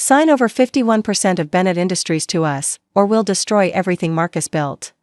Sign over 51% of Bennett Industries to us, or we'll destroy everything Marcus built.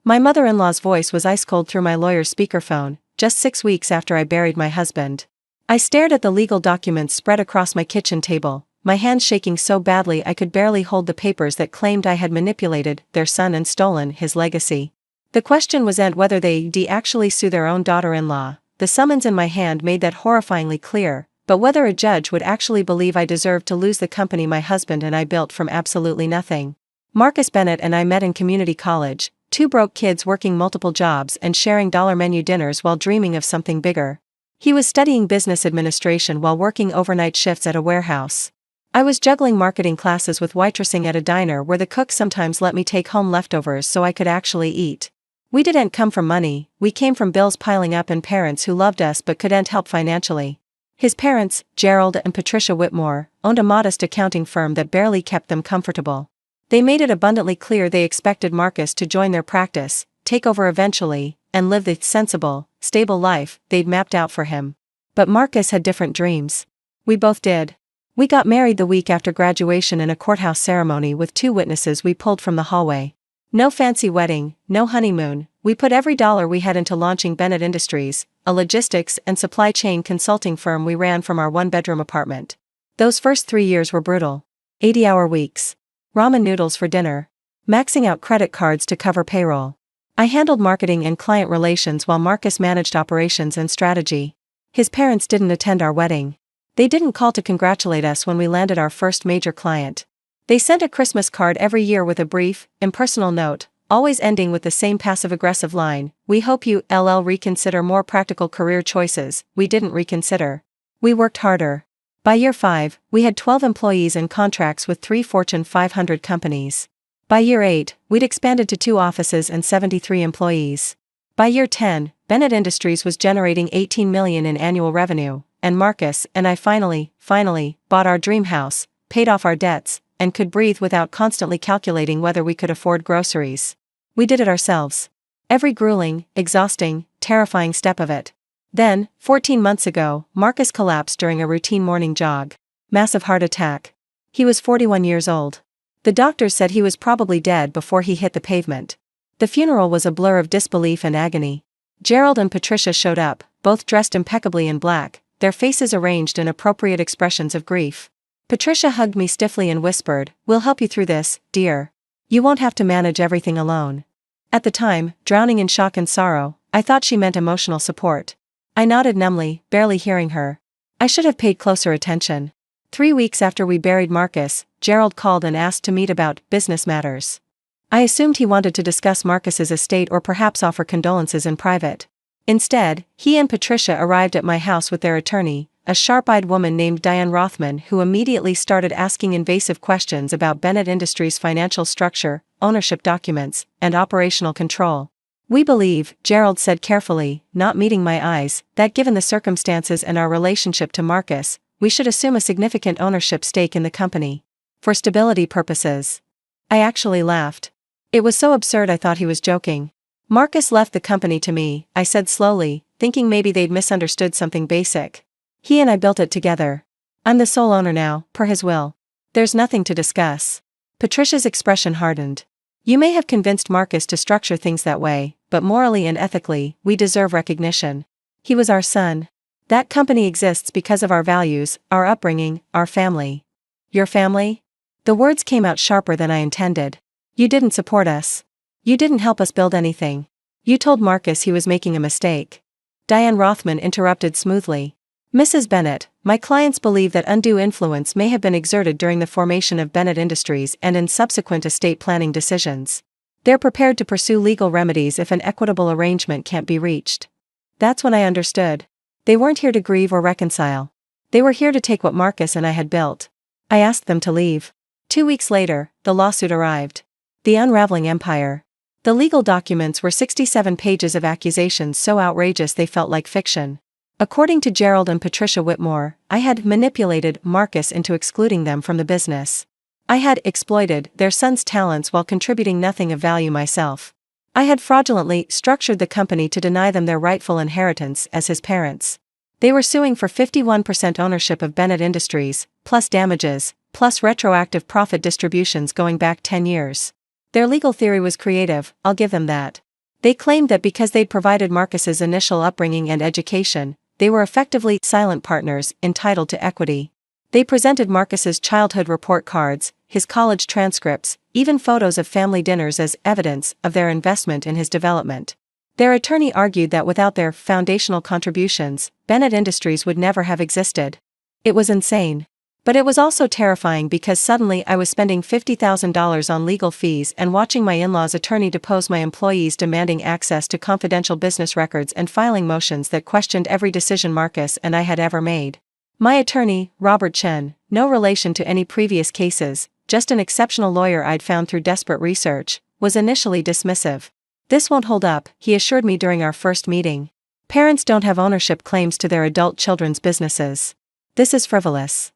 My mother-in-law's voice was ice-cold through my lawyer's speakerphone, just 6 weeks after I buried my husband. I stared at the legal documents spread across my kitchen table, my hands shaking so badly I could barely hold the papers that claimed I had manipulated their son and stolen his legacy. The question wasn't whether they'd actually sue their own daughter-in-law. The summons in my hand made that horrifyingly clear, but whether a judge would actually believe I deserved to lose the company my husband and I built from absolutely nothing. Marcus Bennett and I met in community college, two broke kids working multiple jobs and sharing dollar menu dinners while dreaming of something bigger. He was studying business administration while working overnight shifts at a warehouse. I was juggling marketing classes with waitressing at a diner where the cook sometimes let me take home leftovers so I could actually eat. We didn't come from money, we came from bills piling up and parents who loved us but couldn't help financially. His parents, Gerald and Patricia Whitmore, owned a modest accounting firm that barely kept them comfortable. They made it abundantly clear they expected Marcus to join their practice, take over eventually, and live the sensible, stable life they'd mapped out for him. But Marcus had different dreams. We both did. We got married the week after graduation in a courthouse ceremony with 2 witnesses we pulled from the hallway. No fancy wedding, no honeymoon, we put every dollar we had into launching Bennett Industries, a logistics and supply chain consulting firm we ran from our 1-bedroom apartment. Those first 3 years were brutal. 80-hour weeks. Ramen noodles for dinner. Maxing out credit cards to cover payroll. I handled marketing and client relations while Marcus managed operations and strategy. His parents didn't attend our wedding. They didn't call to congratulate us when we landed our first major client. They sent a Christmas card every year with a brief, impersonal note, always ending with the same passive-aggressive line, "We hope you reconsider more practical career choices." We didn't reconsider. We worked harder. By year 5, we had 12 employees and contracts with 3 Fortune 500 companies. By year 8, we'd expanded to 2 offices and 73 employees. By year 10, Bennett Industries was generating $18 million in annual revenue, and Marcus and I finally bought our dream house, paid off our debts, and could breathe without constantly calculating whether we could afford groceries. We did it ourselves. Every grueling, exhausting, terrifying step of it. Then, 14 months ago, Marcus collapsed during a routine morning jog. Massive heart attack. He was 41 years old. The doctors said he was probably dead before he hit the pavement. The funeral was a blur of disbelief and agony. Gerald and Patricia showed up, both dressed impeccably in black, their faces arranged in appropriate expressions of grief. Patricia hugged me stiffly and whispered, "We'll help you through this, dear. You won't have to manage everything alone." At the time, drowning in shock and sorrow, I thought she meant emotional support. I nodded numbly, barely hearing her. I should have paid closer attention. 3 weeks after we buried Marcus, Gerald called and asked to meet about business matters. I assumed he wanted to discuss Marcus's estate or perhaps offer condolences in private. Instead, he and Patricia arrived at my house with their attorney, a sharp-eyed woman named Diane Rothman, who immediately started asking invasive questions about Bennett Industries' financial structure, ownership documents, and operational control. "We believe," Gerald said carefully, not meeting my eyes, "that given the circumstances and our relationship to Marcus, we should assume a significant ownership stake in the company. For stability purposes." I actually laughed. It was so absurd I thought he was joking. "Marcus left the company to me," I said slowly, thinking maybe they'd misunderstood something basic. "He and I built it together. I'm the sole owner now, per his will. There's nothing to discuss." Patricia's expression hardened. "You may have convinced Marcus to structure things that way, but morally and ethically, we deserve recognition. He was our son. That company exists because of our values, our upbringing, our family." "Your family?" The words came out sharper than I intended. "You didn't support us. You didn't help us build anything. You told Marcus he was making a mistake." Diane Rothman interrupted smoothly. "Mrs. Bennett, my clients believe that undue influence may have been exerted during the formation of Bennett Industries and in subsequent estate planning decisions. They're prepared to pursue legal remedies if an equitable arrangement can't be reached." That's when I understood. They weren't here to grieve or reconcile. They were here to take what Marcus and I had built. I asked them to leave. 2 weeks later, the lawsuit arrived. The unraveling empire. The legal documents were 67 pages of accusations so outrageous they felt like fiction. According to Gerald and Patricia Whitmore, I had manipulated Marcus into excluding them from the business. I had exploited their son's talents while contributing nothing of value myself. I had fraudulently structured the company to deny them their rightful inheritance as his parents. They were suing for 51% ownership of Bennett Industries, plus damages, plus retroactive profit distributions going back 10 years. Their legal theory was creative, I'll give them that. They claimed that because they'd provided Marcus's initial upbringing and education, they were effectively silent partners entitled to equity. They presented Marcus's childhood report cards, his college transcripts, even photos of family dinners as evidence of their investment in his development. Their attorney argued that without their foundational contributions, Bennett Industries would never have existed. It was insane. But it was also terrifying because suddenly I was spending $50,000 on legal fees and watching my in-laws' attorney depose my employees, demanding access to confidential business records and filing motions that questioned every decision Marcus and I had ever made. My attorney, Robert Chen, no relation to any previous cases, just an exceptional lawyer I'd found through desperate research, was initially dismissive. "This won't hold up," he assured me during our first meeting. "Parents don't have ownership claims to their adult children's businesses. This is frivolous."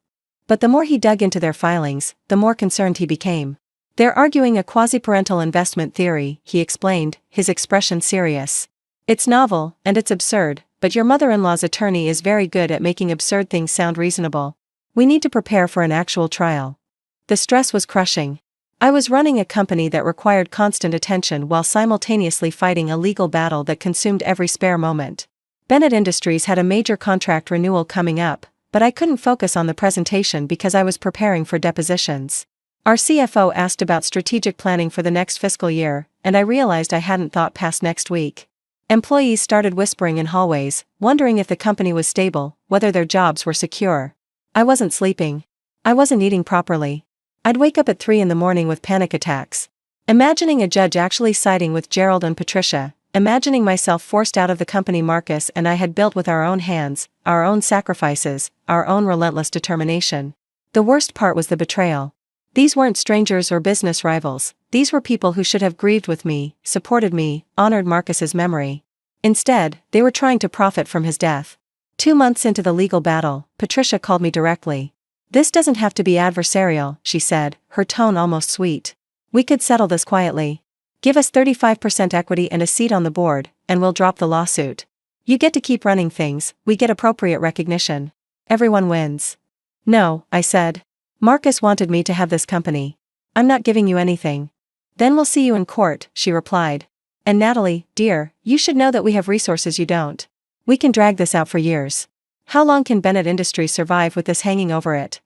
But the more he dug into their filings, the more concerned he became. "They're arguing a quasi-parental investment theory," he explained, his expression serious. "It's novel, and it's absurd, but your mother-in-law's attorney is very good at making absurd things sound reasonable. We need to prepare for an actual trial." The stress was crushing. I was running a company that required constant attention while simultaneously fighting a legal battle that consumed every spare moment. Bennett Industries had a major contract renewal coming up, but I couldn't focus on the presentation because I was preparing for depositions. Our CFO asked about strategic planning for the next fiscal year, and I realized I hadn't thought past next week. Employees started whispering in hallways, wondering if the company was stable, whether their jobs were secure. I wasn't sleeping. I wasn't eating properly. I'd wake up at 3 in the morning with panic attacks. Imagining a judge actually siding with Gerald and Patricia, imagining myself forced out of the company Marcus and I had built with our own hands, our own sacrifices, our own relentless determination. The worst part was the betrayal. These weren't strangers or business rivals, these were people who should have grieved with me, supported me, honored Marcus's memory. Instead, they were trying to profit from his death. 2 months into the legal battle, Patricia called me directly. "This doesn't have to be adversarial," she said, her tone almost sweet. "We could settle this quietly. Give us 35% equity and a seat on the board, and we'll drop the lawsuit. You get to keep running things, we get appropriate recognition. Everyone wins." "No," I said. "Marcus wanted me to have this company. I'm not giving you anything." "Then we'll see you in court," she replied. "And Natalie, dear, you should know that we have resources you don't. We can drag this out for years. How long can Bennett Industries survive with this hanging over it?"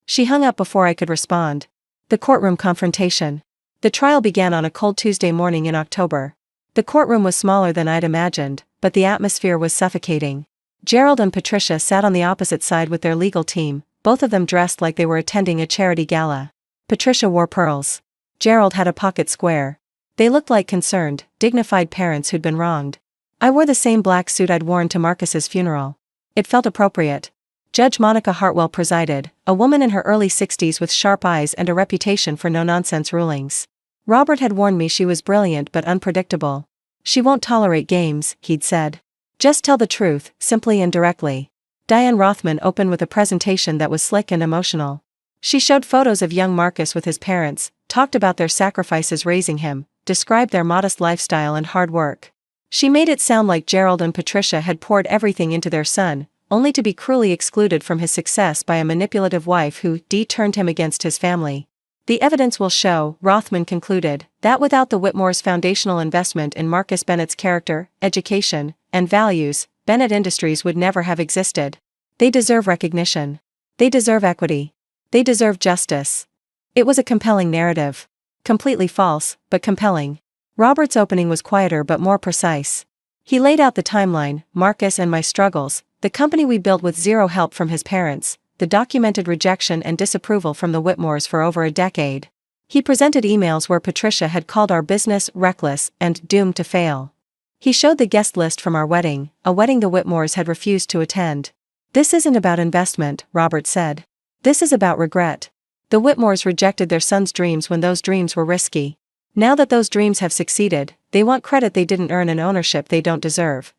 She hung up before I could respond. The courtroom confrontation. The trial began on a cold Tuesday morning in October. The courtroom was smaller than I'd imagined, but the atmosphere was suffocating. Gerald and Patricia sat on the opposite side with their legal team, both of them dressed like they were attending a charity gala. Patricia wore pearls. Gerald had a pocket square. They looked like concerned, dignified parents who'd been wronged. I wore the same black suit I'd worn to Marcus's funeral. It felt appropriate. Judge Monica Hartwell presided, a woman in her early 60s with sharp eyes and a reputation for no-nonsense rulings. Robert had warned me she was brilliant but unpredictable. "She won't tolerate games," he'd said. "Just tell the truth, simply and directly." Diane Rothman opened with a presentation that was slick and emotional. She showed photos of young Marcus with his parents, talked about their sacrifices raising him, described their modest lifestyle and hard work. She made it sound like Gerald and Patricia had poured everything into their son, only to be cruelly excluded from his success by a manipulative wife who turned him against his family. "The evidence will show," Rothman concluded, "that without the Whitmores' foundational investment in Marcus Bennett's character, education, and values, Bennett Industries would never have existed. They deserve recognition. They deserve equity. They deserve justice." It was a compelling narrative. Completely false, but compelling. Robert's opening was quieter but more precise. He laid out the timeline, Marcus and my struggles, the company we built with zero help from his parents, the documented rejection and disapproval from the Whitmores for over a decade. He presented emails where Patricia had called our business reckless and doomed to fail. He showed the guest list from our wedding, a wedding the Whitmores had refused to attend. "This isn't about investment," Robert said. "This is about regret. The Whitmores rejected their son's dreams when those dreams were risky. Now that those dreams have succeeded, they want credit they didn't earn and ownership they don't deserve."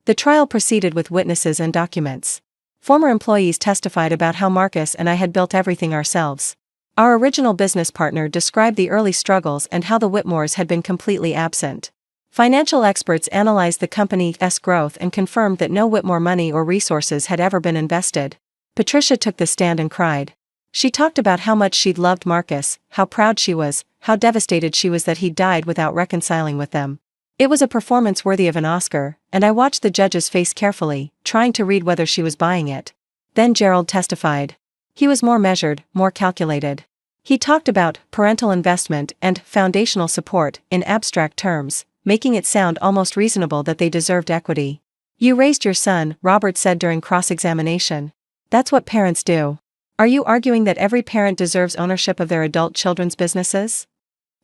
The trial proceeded with witnesses and documents. Former employees testified about how Marcus and I had built everything ourselves. Our original business partner described the early struggles and how the Whitmores had been completely absent. Financial experts analyzed the company's growth and confirmed that no Whitmore money or resources had ever been invested. Patricia took the stand and cried. She talked about how much she'd loved Marcus, how proud she was, how devastated she was that he died without reconciling with them. It was a performance worthy of an Oscar, and I watched the judge's face carefully, trying to read whether she was buying it. Then Gerald testified. He was more measured, more calculated. He talked about parental investment and foundational support in abstract terms, making it sound almost reasonable that they deserved equity. You raised your son, Robert said during cross-examination. That's what parents do. Are you arguing that every parent deserves ownership of their adult children's businesses?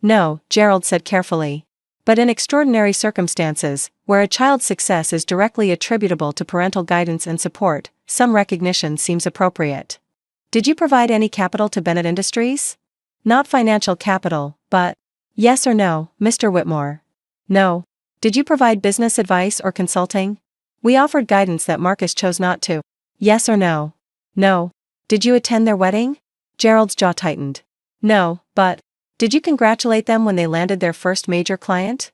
No, Gerald said carefully. But in extraordinary circumstances, where a child's success is directly attributable to parental guidance and support, some recognition seems appropriate. Did you provide any capital to Bennett Industries? Not financial capital, but... Yes or no, Mr. Whitmore? No. Did you provide business advice or consulting? We offered guidance that Marcus chose not to. Yes or no? No. Did you attend their wedding? Gerald's jaw tightened. No, but... Did you congratulate them when they landed their first major client?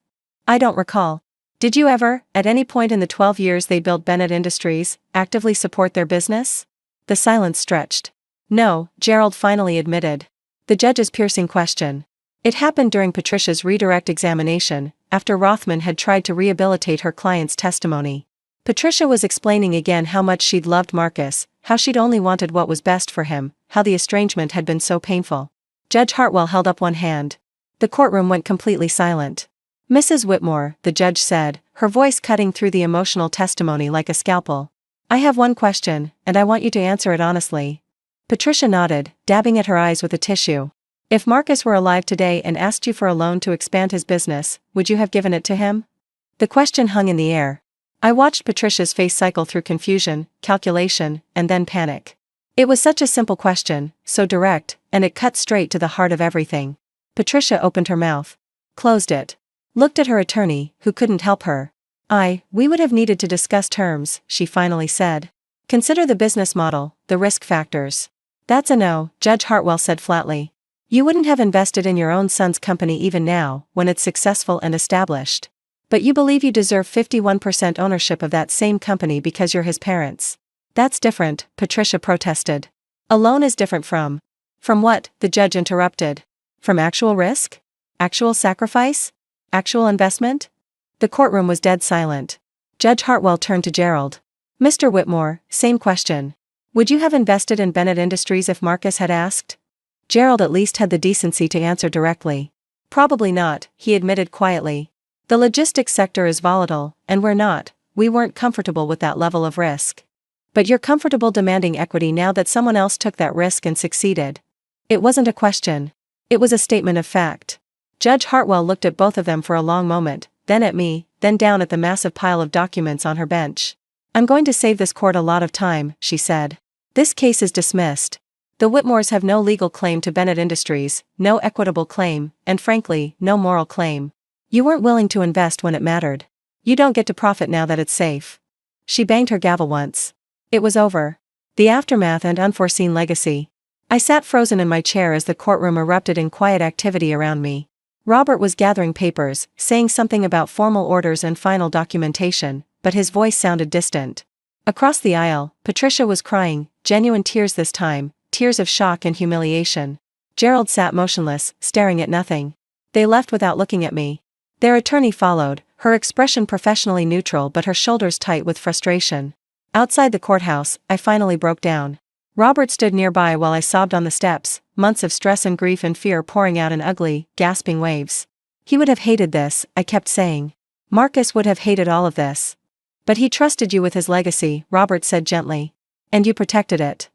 I don't recall. Did you ever, at any point in the 12 years they built Bennett Industries, actively support their business? The silence stretched. No, Gerald finally admitted. The judge's piercing question. It happened during Patricia's redirect examination, after Rothman had tried to rehabilitate her client's testimony. Patricia was explaining again how much she'd loved Marcus, how she'd only wanted what was best for him, how the estrangement had been so painful. Judge Hartwell held up one hand. The courtroom went completely silent. Mrs. Whitmore, the judge said, her voice cutting through the emotional testimony like a scalpel. I have one question, and I want you to answer it honestly. Patricia nodded, dabbing at her eyes with a tissue. If Marcus were alive today and asked you for a loan to expand his business, would you have given it to him? The question hung in the air. I watched Patricia's face cycle through confusion, calculation, and then panic. It was such a simple question, so direct, and it cut straight to the heart of everything. Patricia opened her mouth, closed it, looked at her attorney, who couldn't help her. We would have needed to discuss terms, she finally said. Consider the business model, the risk factors. That's a no, Judge Hartwell said flatly. You wouldn't have invested in your own son's company even now, when it's successful and established. But you believe you deserve 51% ownership of that same company because you're his parents. That's different, Patricia protested. A loan is different from... From what? The judge interrupted. From actual risk? Actual sacrifice? Actual investment? The courtroom was dead silent. Judge Hartwell turned to Gerald. Mr. Whitmore, same question. Would you have invested in Bennett Industries if Marcus had asked? Gerald at least had the decency to answer directly. Probably not, he admitted quietly. The logistics sector is volatile, and we weren't comfortable with that level of risk. But you're comfortable demanding equity now that someone else took that risk and succeeded. It wasn't a question. It was a statement of fact. Judge Hartwell looked at both of them for a long moment, then at me, then down at the massive pile of documents on her bench. I'm going to save this court a lot of time, she said. This case is dismissed. The Whitmores have no legal claim to Bennett Industries, no equitable claim, and frankly, no moral claim. You weren't willing to invest when it mattered. You don't get to profit now that it's safe. She banged her gavel once. It was over. The aftermath and unforeseen legacy. I sat frozen in my chair as the courtroom erupted in quiet activity around me. Robert was gathering papers, saying something about formal orders and final documentation, but his voice sounded distant. Across the aisle, Patricia was crying, genuine tears this time, tears of shock and humiliation. Gerald sat motionless, staring at nothing. They left without looking at me. Their attorney followed, her expression professionally neutral but her shoulders tight with frustration. Outside the courthouse, I finally broke down. Robert stood nearby while I sobbed on the steps, months of stress and grief and fear pouring out in ugly, gasping waves. He would have hated this, I kept saying. Marcus would have hated all of this. But he trusted you with his legacy, Robert said gently. And you protected it.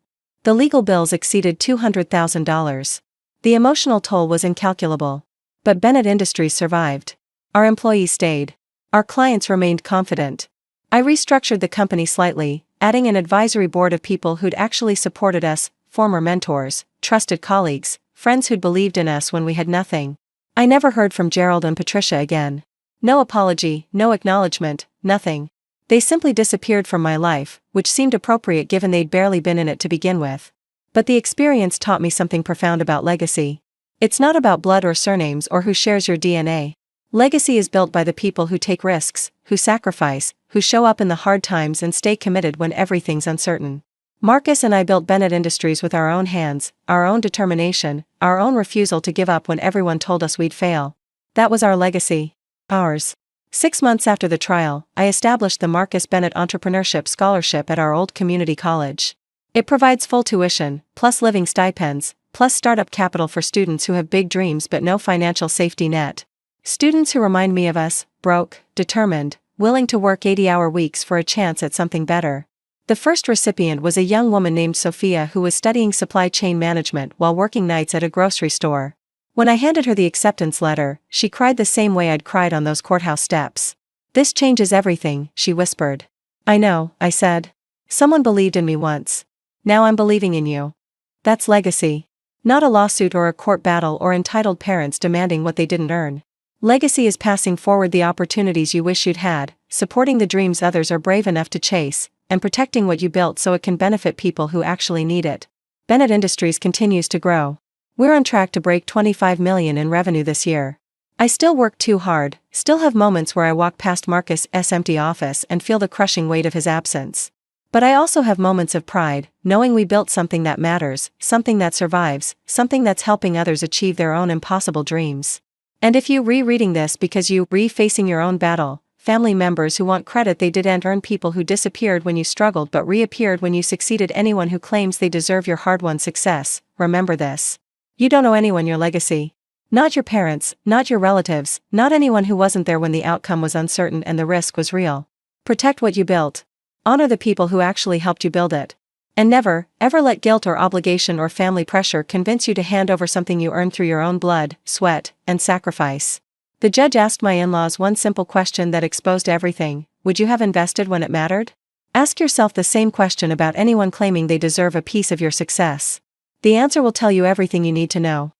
The legal bills exceeded $200,000. The emotional toll was incalculable. But Bennett Industries survived. Our employees stayed. Our clients remained confident. I restructured the company slightly, adding an advisory board of people who'd actually supported us, former mentors, trusted colleagues, friends who'd believed in us when we had nothing. I never heard from Gerald and Patricia again. No apology, no acknowledgement, nothing. They simply disappeared from my life, which seemed appropriate given they'd barely been in it to begin with. But the experience taught me something profound about legacy. It's not about blood or surnames or who shares your DNA. Legacy is built by the people who take risks, who sacrifice, who show up in the hard times and stay committed when everything's uncertain. Marcus and I built Bennett Industries with our own hands, our own determination, our own refusal to give up when everyone told us we'd fail. That was our legacy. Ours. 6 months after the trial, I established the Marcus Bennett Entrepreneurship Scholarship at our old community college. It provides full tuition, plus living stipends, plus startup capital for students who have big dreams but no financial safety net. Students who remind me of us, broke, determined, willing to work 80-hour weeks for a chance at something better. The first recipient was a young woman named Sophia who was studying supply chain management while working nights at a grocery store. When I handed her the acceptance letter, she cried the same way I'd cried on those courthouse steps. "This changes everything," she whispered. "I know," I said. "Someone believed in me once. Now I'm believing in you." That's legacy. Not a lawsuit or a court battle or entitled parents demanding what they didn't earn. Legacy is passing forward the opportunities you wish you'd had, supporting the dreams others are brave enough to chase, and protecting what you built so it can benefit people who actually need it. Bennett Industries continues to grow. We're on track to break $25 million in revenue this year. I still work too hard, still have moments where I walk past Marcus's empty office and feel the crushing weight of his absence. But I also have moments of pride, knowing we built something that matters, something that survives, something that's helping others achieve their own impossible dreams. And if you rereading this because you facing your own battle, family members who want credit they didn't earn, people who disappeared when you struggled but reappeared when you succeeded, anyone who claims they deserve your hard-won success, remember this. You don't owe anyone your legacy. Not your parents, not your relatives, not anyone who wasn't there when the outcome was uncertain and the risk was real. Protect what you built. Honor the people who actually helped you build it. And never, ever let guilt or obligation or family pressure convince you to hand over something you earned through your own blood, sweat, and sacrifice. The judge asked my in-laws one simple question that exposed everything: would you have invested when it mattered? Ask yourself the same question about anyone claiming they deserve a piece of your success. The answer will tell you everything you need to know.